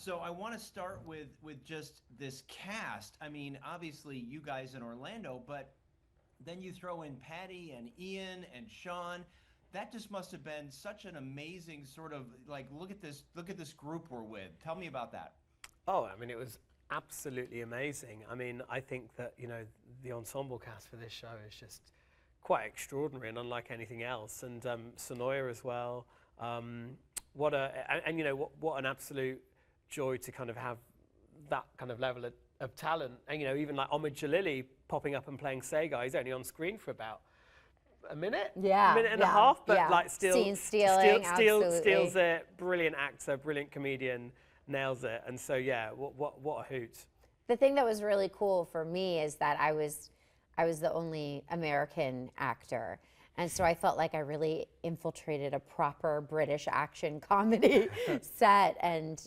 So I want to start with just this cast. I mean, obviously you guys in Orlando, but then you throw in Patty and Ian and Sean. That just must have been such an amazing sort of like look at this group we're with. Tell me about that. Oh, I mean, it was absolutely amazing. I mean, I think that, the ensemble cast for this show is just quite extraordinary and unlike anything else. And Sonoya as well. What a, and what an absolute joy to kind of have that kind of level of talent. And, even like Omid Jalili popping up and playing Sega, he's only on screen for about a minute, Yeah, a minute and a yeah, half, but yeah. like still Scene stealing, absolutely. steals it. Brilliant actor, brilliant comedian, nails it. And so yeah, what a hoot. The thing that was really cool for me is that I was the only American actor. And so I felt like I really infiltrated a proper British action comedy set. And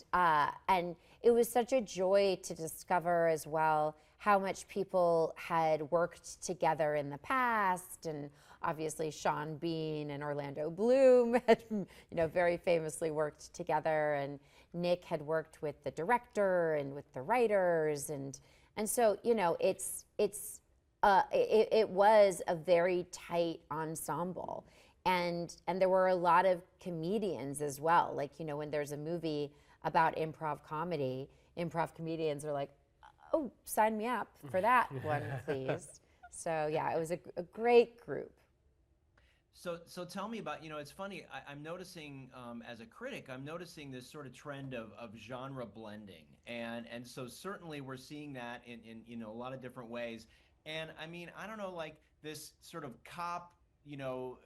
it was such a joy to discover as well how much people had worked together in the past. And obviously Sean Bean and Orlando Bloom had, very famously worked together. And Nick had worked with the director and with the writers. And so, it was a very tight ensemble, and there were a lot of comedians as well. Like, when there's a movie about improv comedy, improv comedians are like, oh, sign me up for that one, please. So yeah, it was a great group. So tell me about, it's funny, I'm noticing as a critic, I'm noticing this sort of trend of genre blending. And so certainly we're seeing that in a lot of different ways. And I mean, I don't know, like this sort of cop,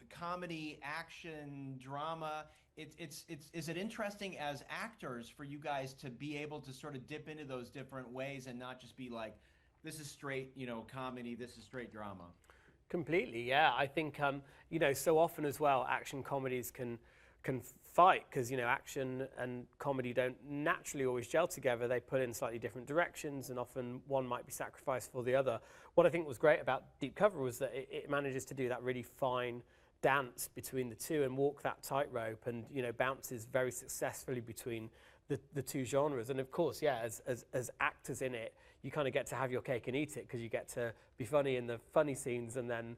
comedy, action, drama. Is it interesting as actors for you guys to be able to sort of dip into those different ways and not just be like, this is straight, comedy, this is straight drama? Completely, yeah. I think so often as well, action comedies can fight because action and comedy don't naturally always gel together. They pull in slightly different directions, and often one might be sacrificed for the other. What I think was great about Deep Cover was that it manages to do that really fine dance between the two and walk that tightrope, and bounces very successfully between the two genres. And of course, yeah, as actors in it, you kind of get to have your cake and eat it because you get to be funny in the funny scenes and then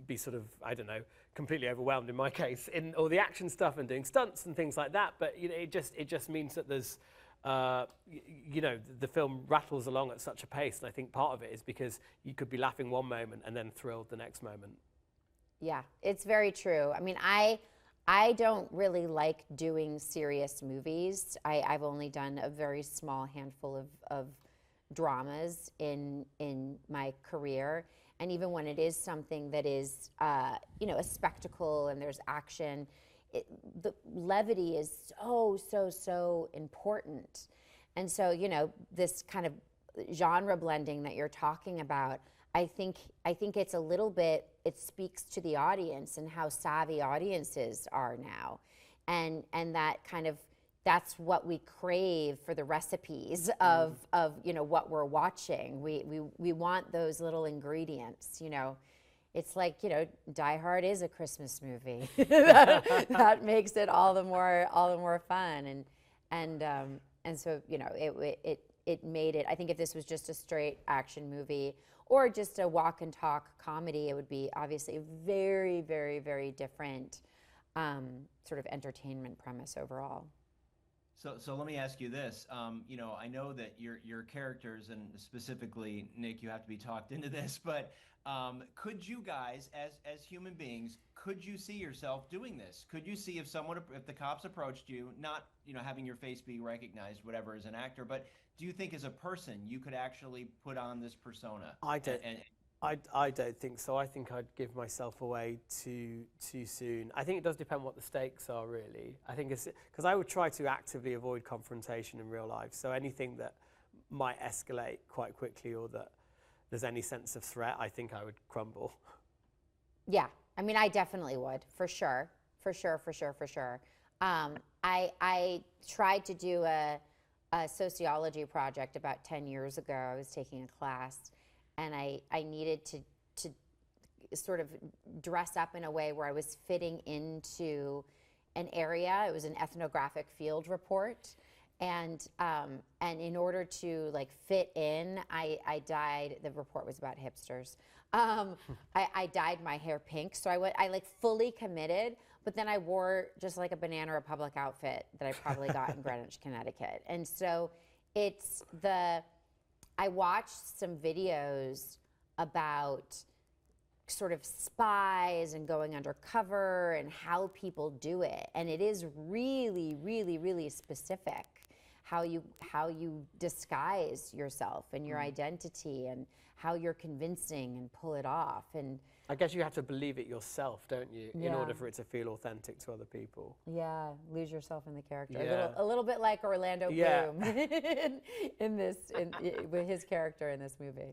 be sort of, I don't know, completely overwhelmed in my case in all the action stuff and doing stunts and things like that. But it just means that there's the film rattles along at such a pace, and I think part of it is because you could be laughing one moment and then thrilled the next moment. Yeah, it's very true. I mean, I don't really like doing serious movies. I've only done a very small handful of dramas in my career. And even when it is something that is, a spectacle and there's action, the levity is so important. And so, this kind of genre blending that you're talking about, I think it's a little bit, it speaks to the audience and how savvy audiences are now. And that kind of, that's what we crave for the recipes of what we're watching. We want those little ingredients, It's like, Die Hard is a Christmas movie. that makes it all the more fun. And so, it made it, I think if this was just a straight action movie or just a walk and talk comedy, it would be obviously a very, very, very different sort of entertainment premise overall. So let me ask you this. I know that your characters, and specifically Nick, you have to be talked into this, but could you guys, as human beings, could you see yourself doing this? Could you see if the cops approached you, not having your face be recognized, whatever, as an actor, but do you think as a person you could actually put on this persona? I don't think so. I think I'd give myself away too soon. I think it does depend what the stakes are, really. I think it's because I would try to actively avoid confrontation in real life. So anything that might escalate quite quickly or that there's any sense of threat, I think I would crumble. Yeah, I mean, I definitely would, for sure. I tried to do a sociology project about 10 years ago. I was taking a class. And I needed to sort of dress up in a way where I was fitting into an area. It was an ethnographic field report. And in order to like fit in, I dyed. The report was about hipsters. I dyed my hair pink, so I like fully committed. But then I wore just like a Banana Republic outfit that I probably got in Greenwich, Connecticut. And so I watched some videos about sort of spies and going undercover and how people do it. And it is really, really, really specific how you disguise yourself and your identity and how you're convincing and pull it off. And I guess you have to believe it yourself, don't you, in Yeah. order for it to feel authentic to other people. yeah, lose yourself in the character. Yeah. A little bit like Orlando Yeah. Bloom with his character in this movie.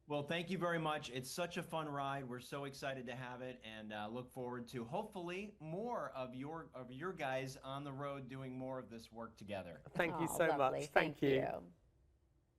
Well, thank you very much. It's such a fun ride. We're so excited to have it, and look forward to hopefully more of your guys on the road doing more of this work together. Thank you Oh, so lovely. much. Thank you. you.